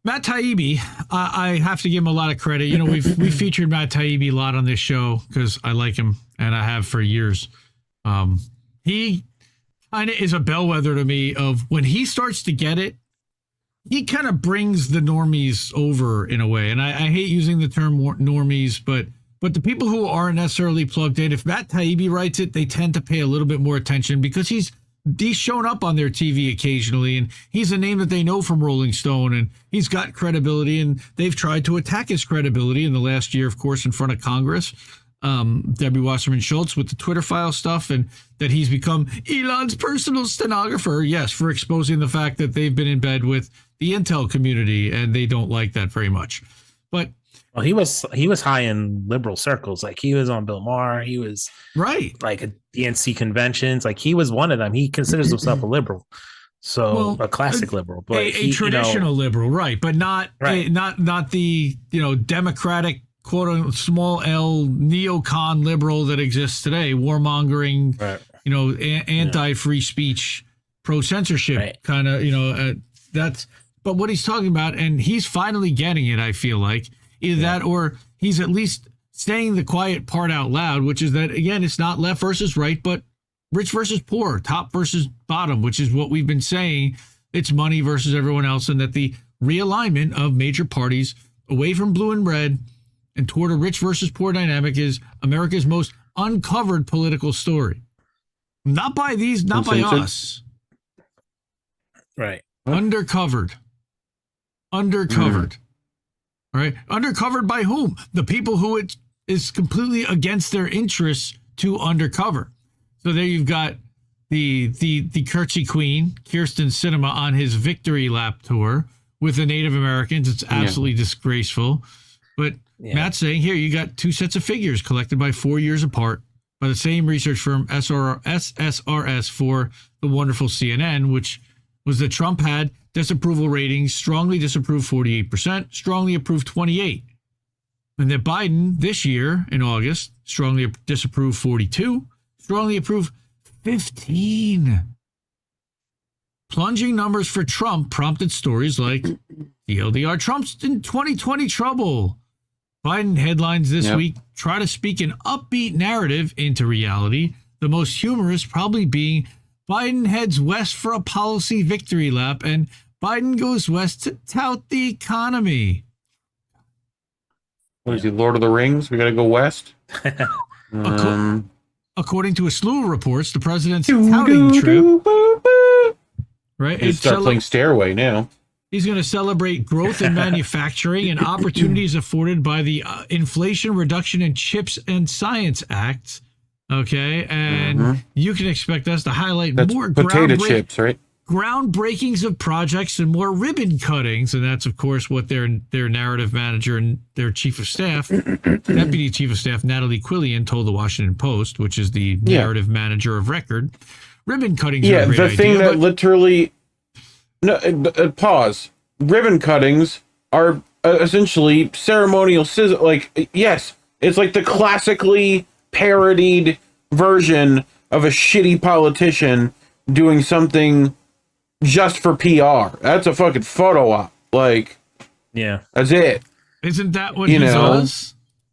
Matt Taibbi, I have to give him a lot of credit. You know, we've featured Matt Taibbi a lot on this show because I like him and I have for years. He kind of is a bellwether to me of when he starts to get it, he kind of brings the normies over in a way. And I hate using the term normies, but the people who aren't necessarily plugged in, if Matt Taibbi writes it, they tend to pay a little bit more attention because he's shown up on their TV occasionally, and he's a name that they know from Rolling Stone, and he's got credibility, and they've tried to attack his credibility in the last year, of course, in front of Congress. Debbie Wasserman Schultz with the Twitter file stuff, and that he's become Elon's personal stenographer, yes, for exposing the fact that they've been in bed with the intel community, and they don't like that very much. But well, he was high in liberal circles. Like he was on Bill Maher. He was right, like at DNC conventions. Like he was one of them. He considers himself a liberal, so a classic liberal, but a traditional liberal, right? But not not the Democratic quote unquote small L neocon liberal that exists today, warmongering, anti-free speech, pro censorship kind of that's. But what he's talking about, and he's finally getting it, I feel like. Either that or he's at least saying the quiet part out loud, which is that, again, it's not left versus right, but rich versus poor, top versus bottom, which is what we've been saying. It's money versus everyone else, and that the realignment of major parties away from blue and red and toward a rich versus poor dynamic is America's most uncovered political story. Not by these, not by us. Right. Undercovered. Right? Undercovered by whom? The people who it is completely against their interests to undercover. So there you've got the Curtsy Queen, Kirsten Sinema, on his victory lap tour with the Native Americans. It's absolutely disgraceful. But Matt's saying here, you got two sets of figures collected by 4 years apart by the same research firm, SSRS, for the wonderful CNN, which was that Trump had disapproval ratings, strongly disapproved 48%, strongly approved 28%. And that Biden this year in August, strongly disapproved 42%, strongly approved 15%. Plunging numbers for Trump prompted stories like TLDR, Trump's in 2020 trouble. Biden headlines this week try to speak an upbeat narrative into reality, the most humorous probably being Biden heads west for a policy victory lap, and Biden goes west to tout the economy. What is he, Lord of the Rings? We got to go west? According to a slew of reports, the president's touting trip... Right? He's start playing Stairway now. He's going to celebrate growth in manufacturing and opportunities afforded by the Inflation Reduction in Chips and Science Act. Okay, and you can expect us to highlight more potato chips, right? Groundbreakings of projects and more ribbon cuttings, and that's of course what their narrative manager and their chief of staff, deputy chief of staff Natalie Quillian, told the Washington Post, which is the narrative manager of record. Ribbon cuttings. Yeah, are a great the idea, thing that literally. No, pause. Ribbon cuttings are essentially ceremonial scissors. Like, yes, it's like the classically parodied version of a shitty politician doing something just for PR. That's a fucking photo op. Like, that's it. Isn't that what he does?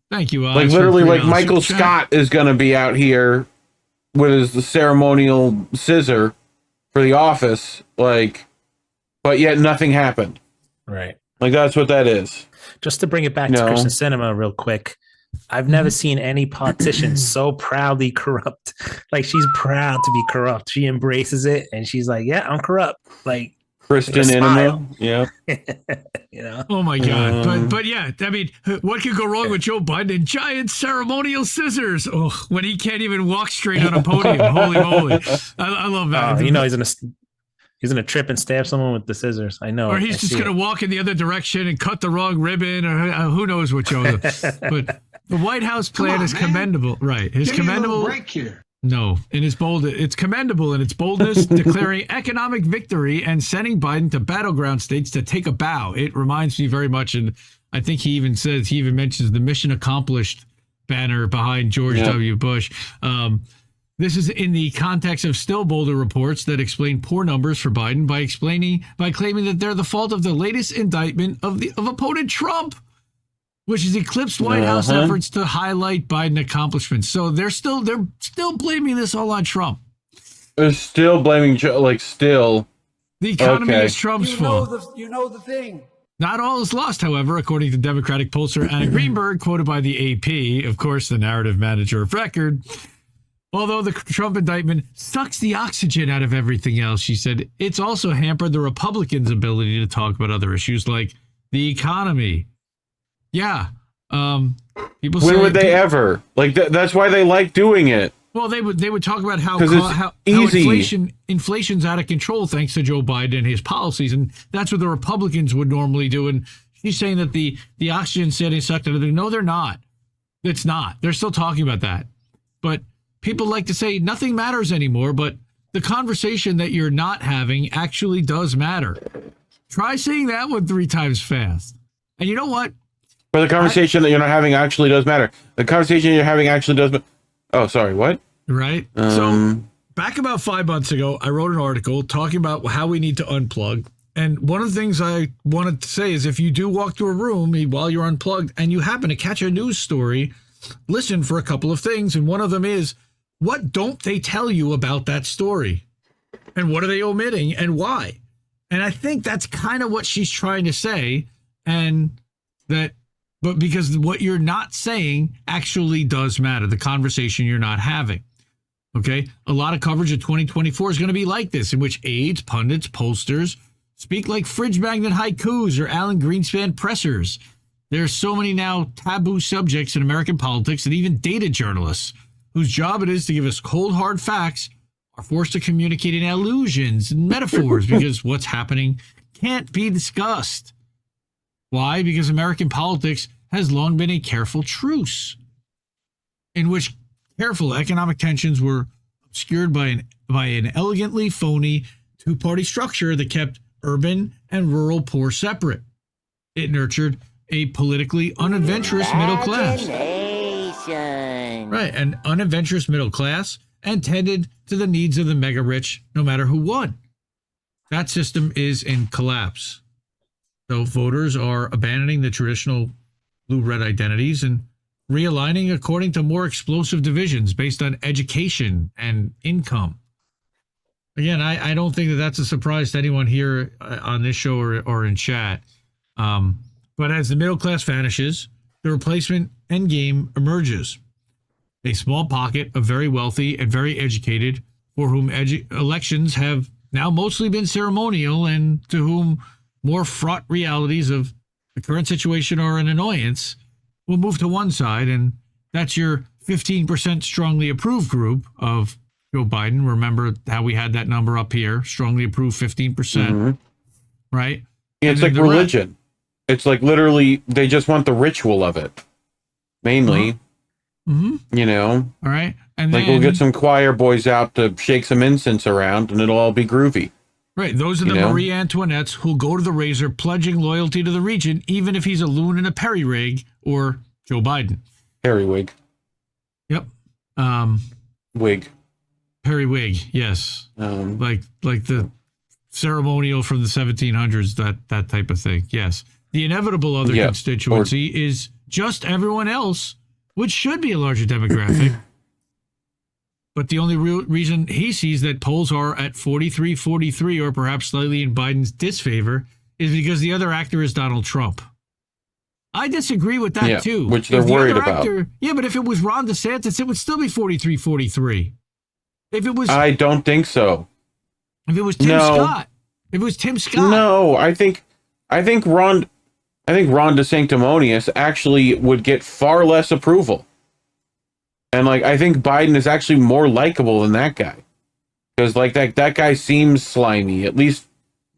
Thank you, Alex. Like, literally, like Michael Scott is going to be out here with the ceremonial scissor for The Office. Like, but yet nothing happened. Right. Like, that's what that is. Just to bring it back to Kirsten Sinema real quick. I've never seen any politician so proudly corrupt. Like, she's proud to be corrupt. She embraces it, and she's like, "Yeah, I'm corrupt." Like Kristen Sinema, Oh my God! But yeah, I mean, what could go wrong with Joe Biden and giant ceremonial scissors? Oh, when he can't even walk straight on a podium. Holy moly! I love that. He's gonna trip and stab someone with the scissors. I know. Or he's just gonna walk in the other direction and cut the wrong ribbon, or who knows what Joe. But the White House plan is commendable, right? His commendable break here. No, in his it's commendable in its boldness, declaring economic victory and sending Biden to battleground states to take a bow. It reminds me very much, and I think he even mentions the mission accomplished banner behind George W. Bush. This is in the context of still bolder reports that explain poor numbers for Biden by claiming that they're the fault of the latest indictment of opponent Trump, which has eclipsed White House efforts to highlight Biden accomplishments. So they're still blaming this all on Trump. They're still blaming still. The economy is Trump's fault. You know the thing. Not all is lost, however, according to Democratic pollster Anna Greenberg, quoted by the AP, of course, the narrative manager of record. Although the Trump indictment sucks the oxygen out of everything else, she said, it's also hampered the Republicans' ability to talk about other issues like the economy. Yeah. People when would they ever? Like, that's why they like doing it. Well, they would talk about how easy. inflation's out of control thanks to Joe Biden and his policies, and that's what the Republicans would normally do. And she's saying that the oxygen setting sucked out of it. No, they're not. It's not. They're still talking about that. But people like to say nothing matters anymore, but the conversation that you're not having actually does matter. Try saying that one 3 times fast. And you know what? But the conversation that you're not having actually does matter. The conversation you're having actually does matter. Oh, sorry, what? Right. So back about 5 months ago, I wrote an article talking about how we need to unplug. And one of the things I wanted to say is if you do walk to a room while you're unplugged and you happen to catch a news story, listen for a couple of things. And one of them is, what don't they tell you about that story? And what are they omitting and why? And I think that's kind of what she's trying to say. But because what you're not saying actually does matter, the conversation you're not having. Okay? A lot of coverage of 2024 is going to be like this, in which aides, pundits, pollsters speak like fridge magnet haikus or Alan Greenspan pressers. There's so many now taboo subjects in American politics that even data journalists, whose job it is to give us cold, hard facts, are forced to communicate in allusions and metaphors because what's happening can't be discussed. Why? Because American politics has long been a careful truce in which careful economic tensions were obscured by an elegantly phony two-party structure that kept urban and rural poor separate. It nurtured a politically unadventurous middle class. Right, an unadventurous middle class and tended to the needs of the mega rich no matter who won. That system is in collapse. So voters are abandoning the traditional blue-red identities and realigning according to more explosive divisions based on education and income. Again, I don't think that that's a surprise to anyone here on this show or in chat. But as the middle class vanishes, the replacement endgame emerges. A small pocket of very wealthy and very educated for whom elections have now mostly been ceremonial and to whom more fraught realities of the current situation are an annoyance, will move to one side, and that's your 15% strongly approved group of Joe Biden. Remember how we had that number up here, strongly approved 15%, right? Yeah, it's like religion. It's like literally they just want the ritual of it, mainly. You know? All right. And like then, we'll get some choir boys out to shake some incense around, and it'll all be groovy. Right. Those are the Marie Antoinettes who'll go to the razor pledging loyalty to the regent, even if he's a loon in a periwig or Joe Biden. Periwig. Yep. Wig. Periwig, yes. Like the ceremonial from the 1700s, that type of thing. Yes. The inevitable other constituency is just everyone else, which should be a larger demographic. But the only real reason he sees that polls are at 43-43 or perhaps slightly in Biden's disfavor is because the other actor is Donald Trump. I disagree with that too. Which they're worried about. But if it was Ron DeSantis, it would still be 43-43. If it was, I don't think so. If it was Tim Scott. If it was Tim Scott. No, I think Ron DeSanctimonious actually would get far less approval. And like I think Biden is actually more likable than that guy. Because like that guy seems slimy. At least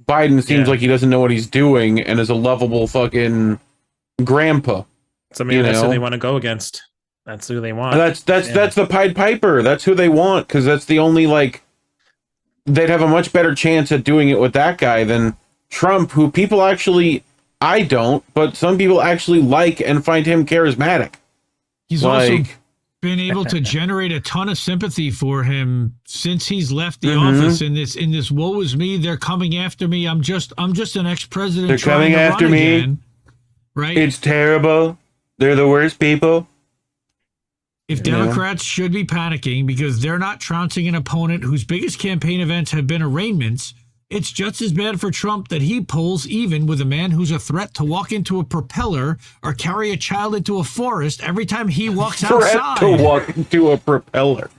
Biden seems like he doesn't know what he's doing and is a lovable fucking grandpa. Somebody that's who they want to go against. That's who they want. That's the Pied Piper. That's who they want, because that's the only they'd have a much better chance at doing it with that guy than Trump, who people actually, but some people actually like and find him charismatic. He's also been able to generate a ton of sympathy for him since he's left the office in this woe is me, they're coming after me, I'm just an ex-president, they're coming after me again. Right, it's terrible, they're the worst people. If Democrats should be panicking because they're not trouncing an opponent whose biggest campaign events have been arraignments, it's just as bad for Trump that he polls even with a man who's a threat to walk into a propeller or carry a child into a forest every time he walks outside. To walk into a propeller.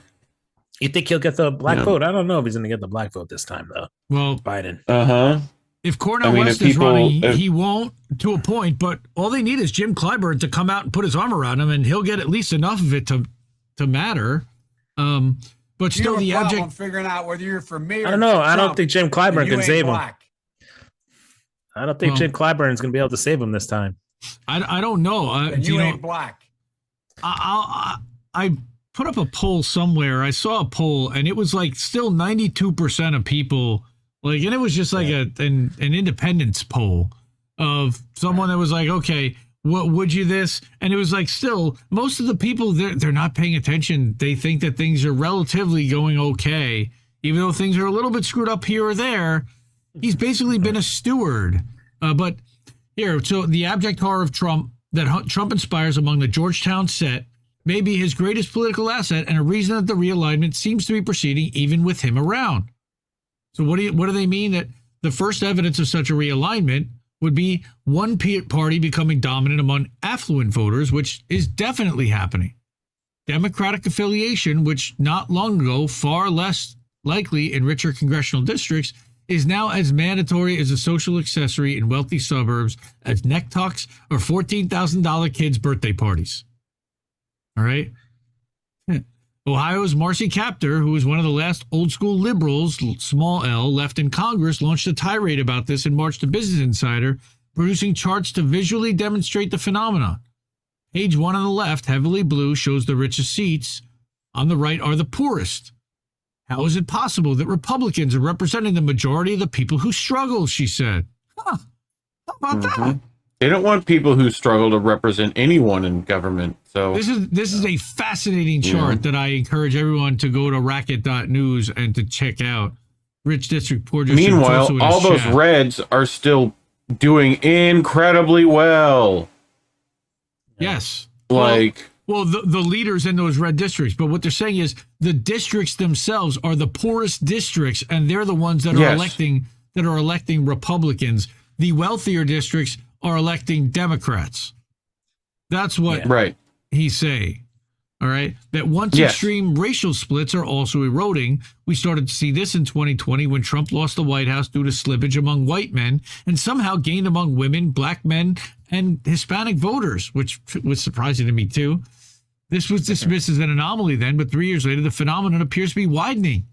You think he'll get the black vote? I don't know if he's going to get the black vote this time, though. Well, Biden. If Cornel West is running, he won't to a point, but all they need is Jim Clyburn to come out and put his arm around him, and he'll get at least enough of it to matter. But still, the object figuring out whether you're for me or I don't know. Trump, I don't think Jim Clyburn can save him. I don't think Jim Clyburn is going to be able to save him this time. I don't know. You ain't black. I put up a poll somewhere. I saw a poll, and it was like still 92% of people like, and it was just like an independence poll of someone that was like, okay, what would you this? And it was like, still, most of the people, they're not paying attention. They think that things are relatively going okay, even though things are a little bit screwed up here or there. He's basically been a steward. But here, so the abject horror of Trump that Trump inspires among the Georgetown set may be his greatest political asset and a reason that the realignment seems to be proceeding even with him around. So what do they mean? That the first evidence of such a realignment would be one party becoming dominant among affluent voters, which is definitely happening. Democratic affiliation, which not long ago, far less likely in richer congressional districts, is now as mandatory as a social accessory in wealthy suburbs as neck tucks or $14,000 kids' birthday parties. All right? Ohio's Marcy Kaptur, who is one of the last old-school liberals, small L, left in Congress, launched a tirade about this in March to Business Insider, producing charts to visually demonstrate the phenomenon. Page 1 on the left, heavily blue, shows the richest seats. On the right are the poorest. How is it possible that Republicans are representing the majority of the people who struggle, she said. Huh. How about that? They don't want people who struggle to represent anyone in government. So this is a fascinating chart that I encourage everyone to go to racket.news and to check out. Rich district, poor district. Meanwhile, all those reds are still doing incredibly well. Yes. Like, well, the leaders in those red districts, but what they're saying is the districts themselves are the poorest districts, and they're the ones that are electing Republicans. The wealthier districts are electing Democrats. That's what he's saying. All right. That once extreme racial splits are also eroding. We started to see this in 2020 when Trump lost the White House due to slippage among white men and somehow gained among women, black men, and Hispanic voters, which was surprising to me too. This was dismissed as an anomaly then, but 3 years later, the phenomenon appears to be widening.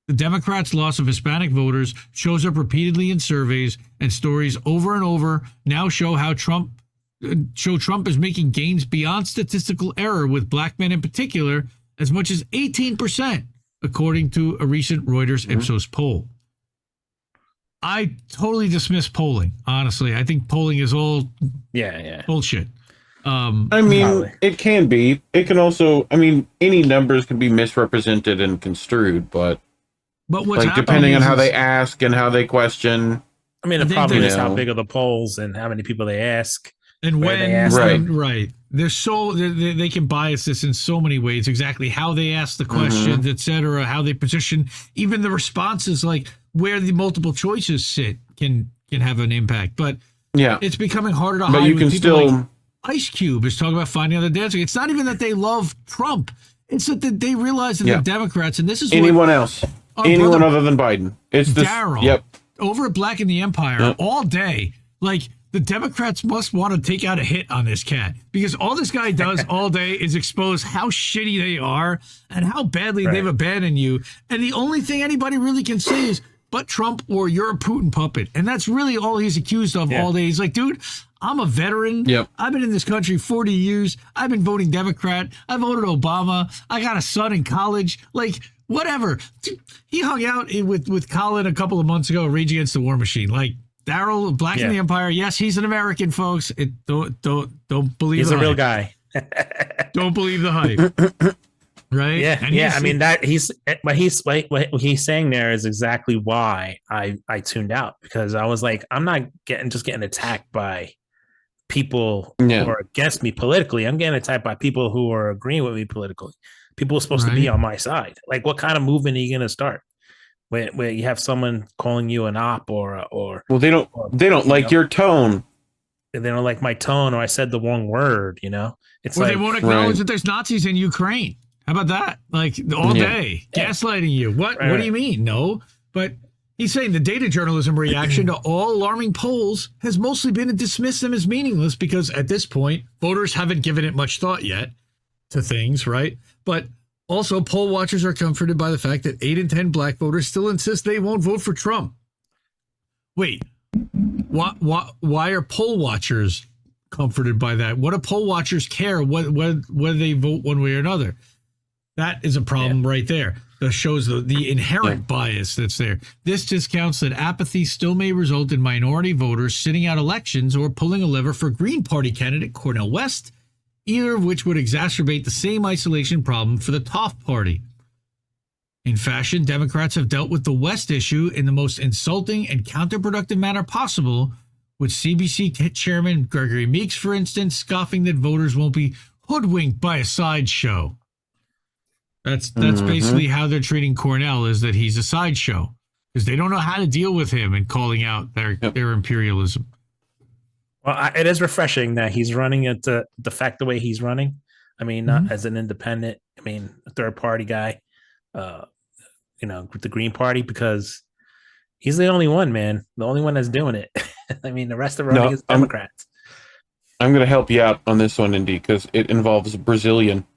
The Democrats' loss of Hispanic voters shows up repeatedly in surveys, and stories over and over now show how Trump is making gains beyond statistical error with black men in particular, as much as 18%, according to a recent Reuters Ipsos poll. I totally dismiss polling, honestly. I think polling is all bullshit. I mean, it can be. It can also, I mean, any numbers can be misrepresented and construed, but what's like depending on how they ask and how they question. I mean, the problem is how big are the polls and how many people they ask. And when they ask right. They're so they can bias this in so many ways. Exactly how they ask the questions, etc., how they position, even the responses, like where the multiple choices sit, can have an impact. But it's becoming harder to hide. But you can still. Like Ice Cube is talking about finding other dancing. It's not even that they love Trump. It's that they realize that the Democrats, and this is anyone else, anyone other than Biden. It's this. Daryl, over at Black in the Empire, all day, like. The Democrats must want to take out a hit on this cat because all this guy does all day is expose how shitty they are and how badly they've abandoned you. And the only thing anybody really can say is, but Trump or you're a Putin puppet. And that's really all he's accused of all day. He's like, dude, I'm a veteran. I've been in this country 40 years. I've been voting Democrat. I voted Obama. I got a son in college. Like, whatever. He hung out with Colin a couple of months ago, Rage Against the War Machine. Like, Daryl, Black in the Empire. Yes, he's an American, folks. Don't believe he's a real guy. Don't believe the hype. Right? Yeah, And yeah. I mean that what he's saying there is exactly why I tuned out, because I was like, I'm not getting attacked by people who are against me politically. I'm getting attacked by people who are agreeing with me politically. People are supposed to be on my side. Like, what kind of movement are you going to start where you have someone calling you an op or well, they don't like your tone. They don't like my tone, or I said the wrong word. It's or like, they won't acknowledge that there's Nazis in Ukraine. How about that? Like all day, gaslighting you. What do you mean? No, but he's saying the data journalism reaction to all alarming polls has mostly been to dismiss them as meaningless because at this point, voters haven't given it much thought yet to things, right? But also, poll watchers are comforted by the fact that 8 in 10 black voters still insist they won't vote for Trump. Wait, why are poll watchers comforted by that? What do poll watchers care whether they vote one way or another? That is a problem right there. That shows the inherent bias that's there. This discounts that apathy still may result in minority voters sitting out elections or pulling a lever for Green Party candidate Cornel West, either of which would exacerbate the same isolation problem for the Toff Party. In fashion, Democrats have dealt with the West issue in the most insulting and counterproductive manner possible, with CBC Chairman Gregory Meeks, for instance, scoffing that voters won't be hoodwinked by a sideshow. That's basically how they're treating Cornel, is that he's a sideshow because they don't know how to deal with him and calling out their imperialism. Well, it is refreshing that he's running it the fact the way he's running. I mean, not as an independent. I mean, a third party guy. With the Green Party, because he's the only one, man. The only one that's doing it. I mean, the rest of running is Democrats. I'm going to help you out on this one, Indy, because it involves Brazilian.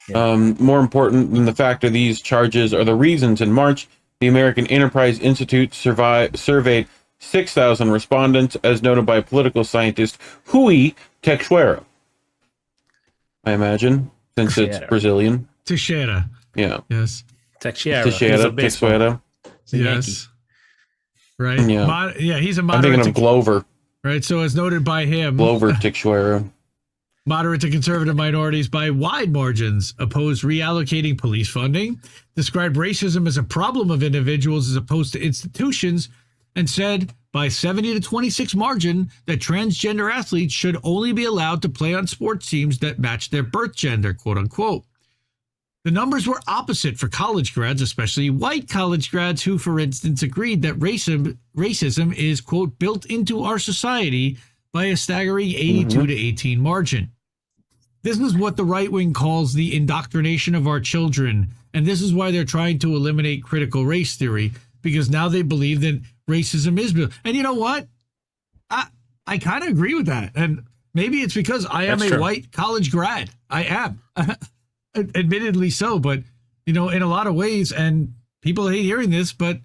Yeah. More important than the fact of these charges are the reasons. In March, the American Enterprise Institute surveyed 6,000 respondents, as noted by political scientist Rui Teixeira. I imagine, since it's Brazilian. Teixeira. Yeah. Yes. Teixeira. Yes. Right. Yeah. He's a moderate. I'm thinking of Glover. Right. So as noted by him, Glover Teixeira. Moderate to conservative minorities by wide margins oppose reallocating police funding, described racism as a problem of individuals as opposed to institutions, and said by 70 to 26 margin that transgender athletes should only be allowed to play on sports teams that match their birth gender, quote unquote. The numbers were opposite for college grads, especially white college grads who, for instance, agreed that racism is, quote, built into our society by a staggering 82 to 18 margin. This is what the right wing calls the indoctrination of our children. And this is why they're trying to eliminate critical race theory, because now they believe that racism is built. And you know what? I kind of agree with that. And maybe it's because I am a white college grad. I am. Admittedly so, but in a lot of ways, and people hate hearing this, but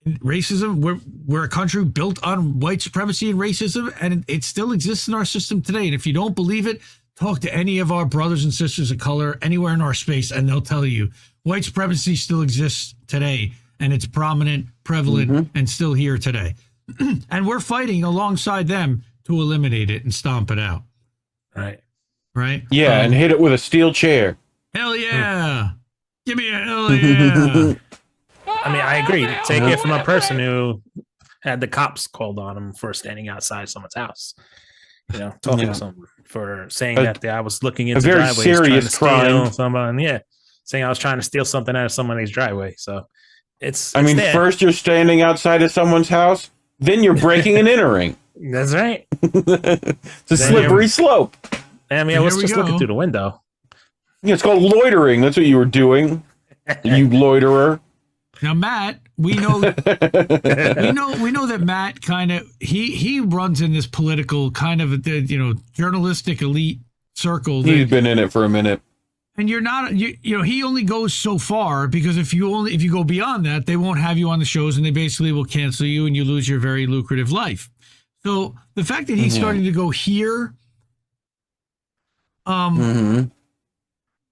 racism, we're a country built on white supremacy and racism, and it still exists in our system today. And if you don't believe it, talk to any of our brothers and sisters of color anywhere in our space, and they'll tell you white supremacy still exists today, and it's prominent, prevalent, and still here today. And we're fighting alongside them to eliminate it and stomp it out. Right? Yeah, and hit it with a steel chair. Hell yeah. Give me a hell yeah. I mean, I agree. Take it from a person who had the cops called on him for standing outside someone's house. Talking to someone for saying that I was looking into a very serious crime. Saying I was trying to steal something out of somebody's driveway. So it's first you're standing outside of someone's house, then you're breaking and entering. That's right. It's a slippery slope. I mean, I was just looking through the window. Yeah, it's called loitering. That's what you were doing, you loiterer. Now, Matt, we know that Matt kind of he runs in this political kind of journalistic elite circle. He's been in it for a minute. And you're not, he only goes so far, because if you go beyond that, they won't have you on the shows, and they basically will cancel you, and you lose your very lucrative life. So the fact that he's starting to go here,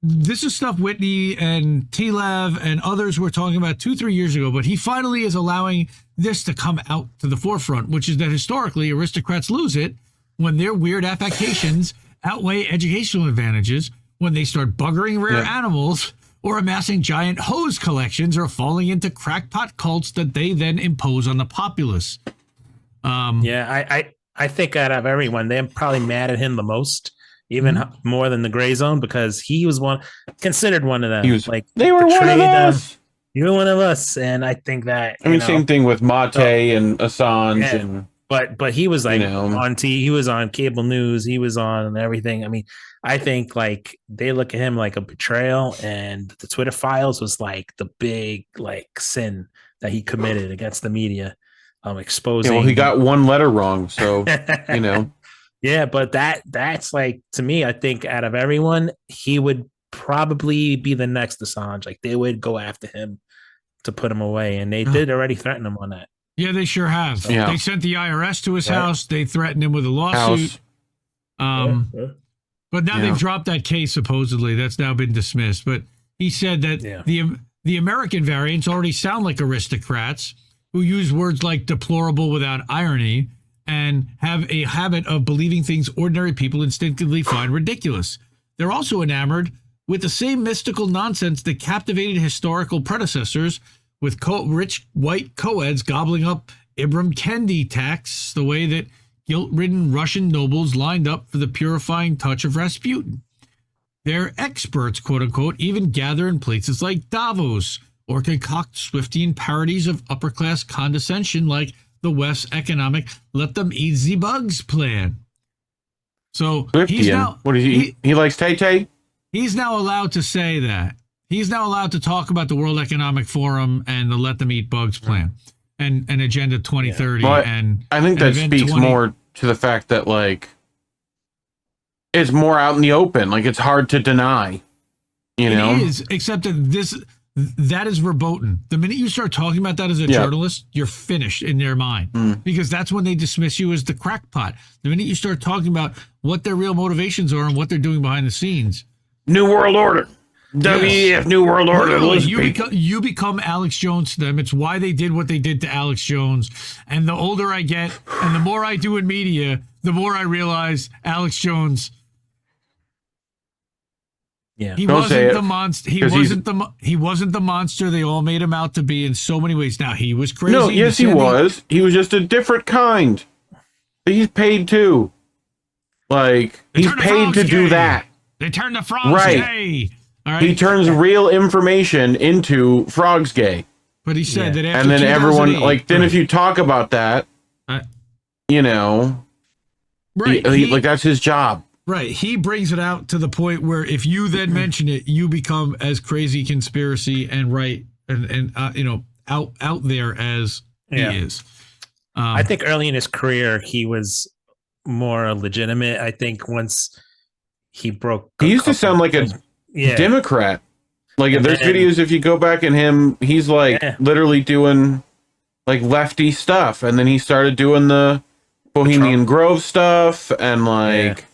this is stuff Whitney and T-Lav and others were talking about 2-3 years ago, but he finally is allowing this to come out to the forefront, which is that historically aristocrats lose it when their weird affectations outweigh educational advantages when they start buggering rare animals or amassing giant hose collections or falling into crackpot cults that they then impose on the populace. I think out of everyone, they're probably mad at him the most, even more than the Gray Zone, because he was considered one of them. He was like, they were one of us. You were one of us, and I think that same thing with Mate and Assange, and but he was like he was on cable news, he was on everything. I mean, I think like they look at him like a betrayal, and the Twitter files was like the big like sin that he committed against the media, exposing. Yeah, well, he got one letter wrong, so Yeah, but that's like, to me, I think out of everyone, he would probably be the next Assange. Like, they would go after him to put him away, and they did already threaten him on that. Yeah, they sure have. So, they sent the IRS to his house. They threatened him with a lawsuit. But now they've dropped that case, supposedly. That's now been dismissed. But he said that the American variants already sound like aristocrats who use words like deplorable without irony and have a habit of believing things ordinary people instinctively find ridiculous. They're also enamored with the same mystical nonsense that captivated historical predecessors, with rich white co-eds gobbling up Ibram Kendi texts the way that guilt-ridden Russian nobles lined up for the purifying touch of Rasputin. Their experts, quote-unquote, even gather in places like Davos or concoct Swiftian parodies of upper-class condescension like the West's economic let-them-eat-the-bugs plan. So he's now... What is he? He likes Tay-Tay? He's now allowed to say that. He's now allowed to talk about the World Economic Forum and the Let Them Eat Bugs plan and Agenda 2030. Well, and I think that speaks more to the fact that, like, it's more out in the open. Like, it's hard to deny. You know? It is, except that that is verboten. The minute you start talking about that as a journalist, you're finished in their mind, because that's when they dismiss you as the crackpot. The minute you start talking about what their real motivations are and what they're doing behind the scenes. New World Order. WEF, New World Order. You become Alex Jones to them. It's why they did what they did to Alex Jones. And the older I get and the more I do in media, the more I realize Alex Jones. Yeah, he wasn't the monster. He wasn't the monster they all made him out to be in so many ways. Now, he was crazy. No, yes, he was. He was just a different kind. He's paid too. Like, he's paid to do that. They turned the frogs gay. All right. He turns real information into frogs gay. But he said that after and then everyone, like, then if you talk about that, you know, like, that's his job. Right. He brings it out to the point where if you then mention it, you become as crazy conspiracy and you know, out there as he is. I think early in his career, he was more legitimate. I think once he broke, he used to sound like a Democrat. Like, if there's videos, if you go back in him, he's like literally doing like lefty stuff, and then he started doing the Bohemian Grove stuff, and like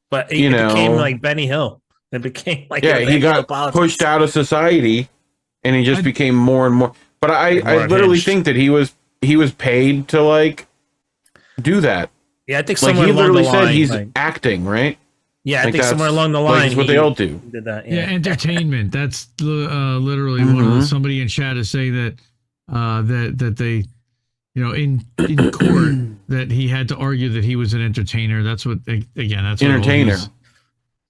but it became like Benny Hill. It became like he got pushed out of society, and he just became more and more. But I literally think that he was paid to like do that. Yeah, I think like somewhere he literally along the line, said he's acting, right? Yeah, I think somewhere along the line, that's what they all do. Did that, yeah, entertainment. That's literally one of somebody in chat is saying that that they, you know, in court that he had to argue that he was an entertainer. That's what that's entertainer.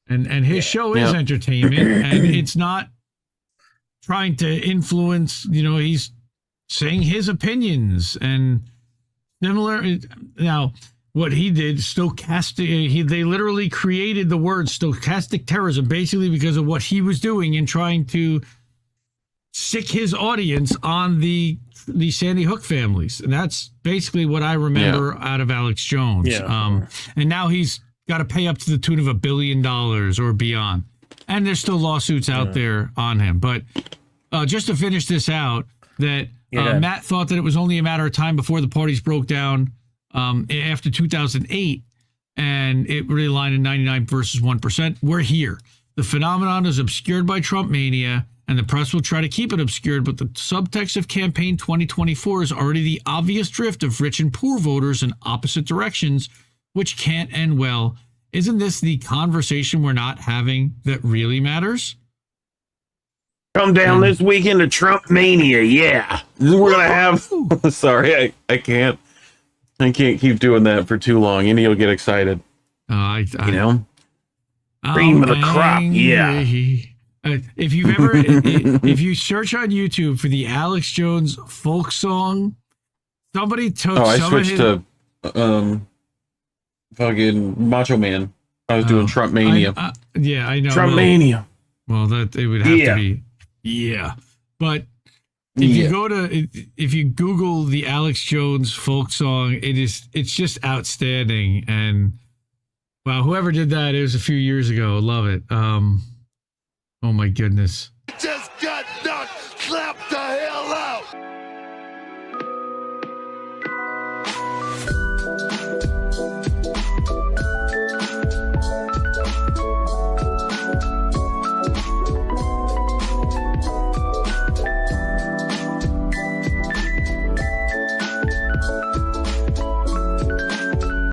And his show is entertainment, and it's not trying to influence. You know, he's saying his opinions and similar. Now, what he did, stochastic, they literally created the word stochastic terrorism basically because of what he was doing in trying to sick his audience on the Sandy Hook families. And that's basically what I remember out of Alex Jones. And now he's got to pay up to the tune of $1 billion or beyond. And there's still lawsuits out there on him. But just to finish this out, that Matt thought that it was only a matter of time before the parties broke down after 2008, and it really aligned in 99 versus 1%. We're here. The phenomenon is obscured by Trump mania, and the press will try to keep it obscured, but the subtext of campaign 2024 is already the obvious drift of rich and poor voters in opposite directions, which can't end well isn't this the conversation we're not having that really matters? Come down this weekend to Trump Mania. Yeah. We're going to have, sorry, I can't keep doing that for too long. And you'll get excited. You know? Cream of the crop. Yeah. If you've ever, if you search on YouTube for the Alex Jones folk song, somebody took. I switched to fucking Macho Man. I was doing Trump Mania. Yeah, I know. Trump Mania. Well, that it would have to be. Yeah, but if you Google the Alex Jones folk song, it's just outstanding. And wow, whoever did that, it was a few years ago. Love it. Oh my goodness.